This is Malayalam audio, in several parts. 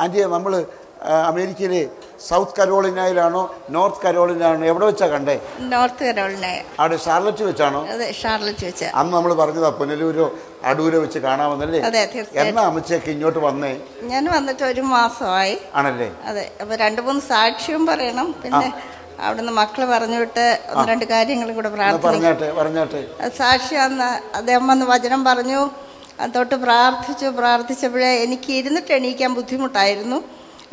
ആൻറ്റിയെ നമ്മൾ അമേരിക്കയിലെ സൗത്ത് കരോളിനയിലാണോ നോർത്ത് കരോളിനയിലാണോ എവിടെ വെച്ചാ കണ്ടേ? North Carolina. അവിടെ ഷാർലറ്റ് വെച്ചാണോ? അതെ, ഷാർലറ്റ് വെച്ച. അന്ന് നമ്മൾ പറഞ്ഞതാ പുനലൂരോ അടൂരോ വെച്ച് കാണാമെന്നല്ലേ? അതെ, തീർച്ചയായും. എന്നാ അമ്മച്ചയൊക്കെ ഇങ്ങോട്ട് വന്നേ? ഞാൻ വന്നിട്ട് 1 മാസമായി. ആണല്ലേ? അതെ. അപ്പൊ 2-3 സാക്ഷ്യം പറയണം. പിന്നെ അവിടുന്ന് മക്കള് പറഞ്ഞു വിട്ട് 1-2 കാര്യങ്ങളും കൂടെ പറഞ്ഞാട്ടെ. സാക്ഷ്യം അന്ന് അദ്ദേഹം വന്ന് വചനം പറഞ്ഞു, തൊട്ട് പ്രാർത്ഥിച്ചപ്പോഴേ എനിക്ക് ഇരുന്നിട്ട് എണീക്കാൻ ബുദ്ധിമുട്ടായിരുന്നു.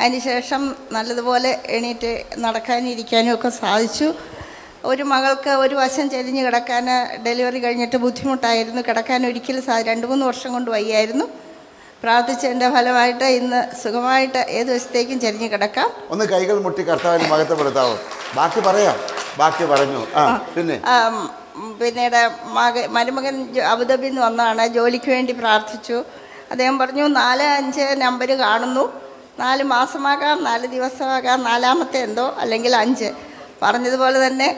അതിനുശേഷം നല്ലതുപോലെ എണീറ്റ് നടക്കാനും ഇരിക്കാനും ഒക്കെ സാധിച്ചു. ഒരു മകൾക്ക് ഒരു വശം ചെരിഞ്ഞ് കിടക്കാൻ ഡെലിവറി കഴിഞ്ഞിട്ട് ബുദ്ധിമുട്ടായിരുന്നു. കിടക്കാൻ ഒരിക്കലും 2-3 വർഷം കൊണ്ട് വയ്യായിരുന്നു. പ്രാർത്ഥിച്ചതിൻ്റെ ഫലമായിട്ട് ഇന്ന് സുഖമായിട്ട് ഏത് വശത്തേക്കും ചെരിഞ്ഞ് കിടക്കാം. ഒന്ന് കൈകൾ മുട്ടി കർത്താവിനെ മഹത്വപ്പെടുത്താവോ? ബാക്കി പറഞ്ഞു. പിന്നീട് മരുമകൻ അബുദാബിയിൽ നിന്ന് വന്നതാണ്. ജോലിക്ക് വേണ്ടി പ്രാർത്ഥിച്ചു. അദ്ദേഹം പറഞ്ഞു 4-5 നമ്പർ കാണുന്നു, 4 മാസമാകാം, 4 ദിവസമാകാം, 4ാമത്തെ എന്തോ അല്ലെങ്കിൽ 5. പറഞ്ഞതുപോലെ തന്നെ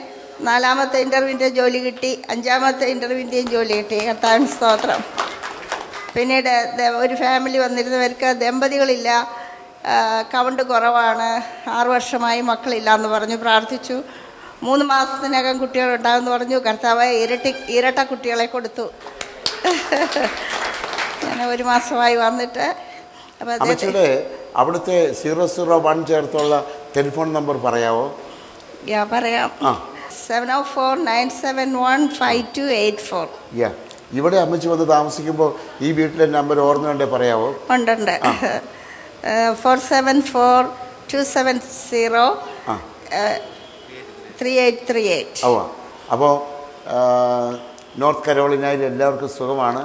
4ാമത്തെ ഇൻ്റർവ്യൂവിൻ്റെ ജോലി കിട്ടി, 5ാമത്തെ ഇൻ്റർവ്യൂവിൻ്റെയും ജോലി കിട്ടി. കർത്താവിന് സ്തോത്രം. പിന്നീട് ഒരു ഫാമിലി വന്നിരുന്നവർക്ക് ദമ്പതികളില്ല, കൗണ്ട് കുറവാണ്, 6 വർഷമായി മക്കളില്ല എന്ന് പറഞ്ഞു. പ്രാർത്ഥിച്ചു. 3 മാസത്തിനകം കുട്ടികളുണ്ടാകുമെന്ന് പറഞ്ഞു. കർത്താവ് ഇരട്ട കുട്ടികളെ കൊടുത്തു. ഞാൻ 1 മാസമായി വന്നിട്ട്. അപ്പോൾ അവിടുത്തെ 001 ചേർത്തുള്ള ടെലിഫോൺ നമ്പർ പറയാവോ? പറയാം. 704-971-5284. ഇവിടെ അമ്മച്ചി വന്ന് താമസിക്കുമ്പോൾ ഈ വീട്ടിലെ നമ്പർ ഓർമ്മയുണ്ടേ പറയാവോ? ഉണ്ട്. 474-270-3838. അപ്പോൾ നോർത്ത് കരോളിനയിൽ എല്ലാവർക്കും സുഖമാണ്.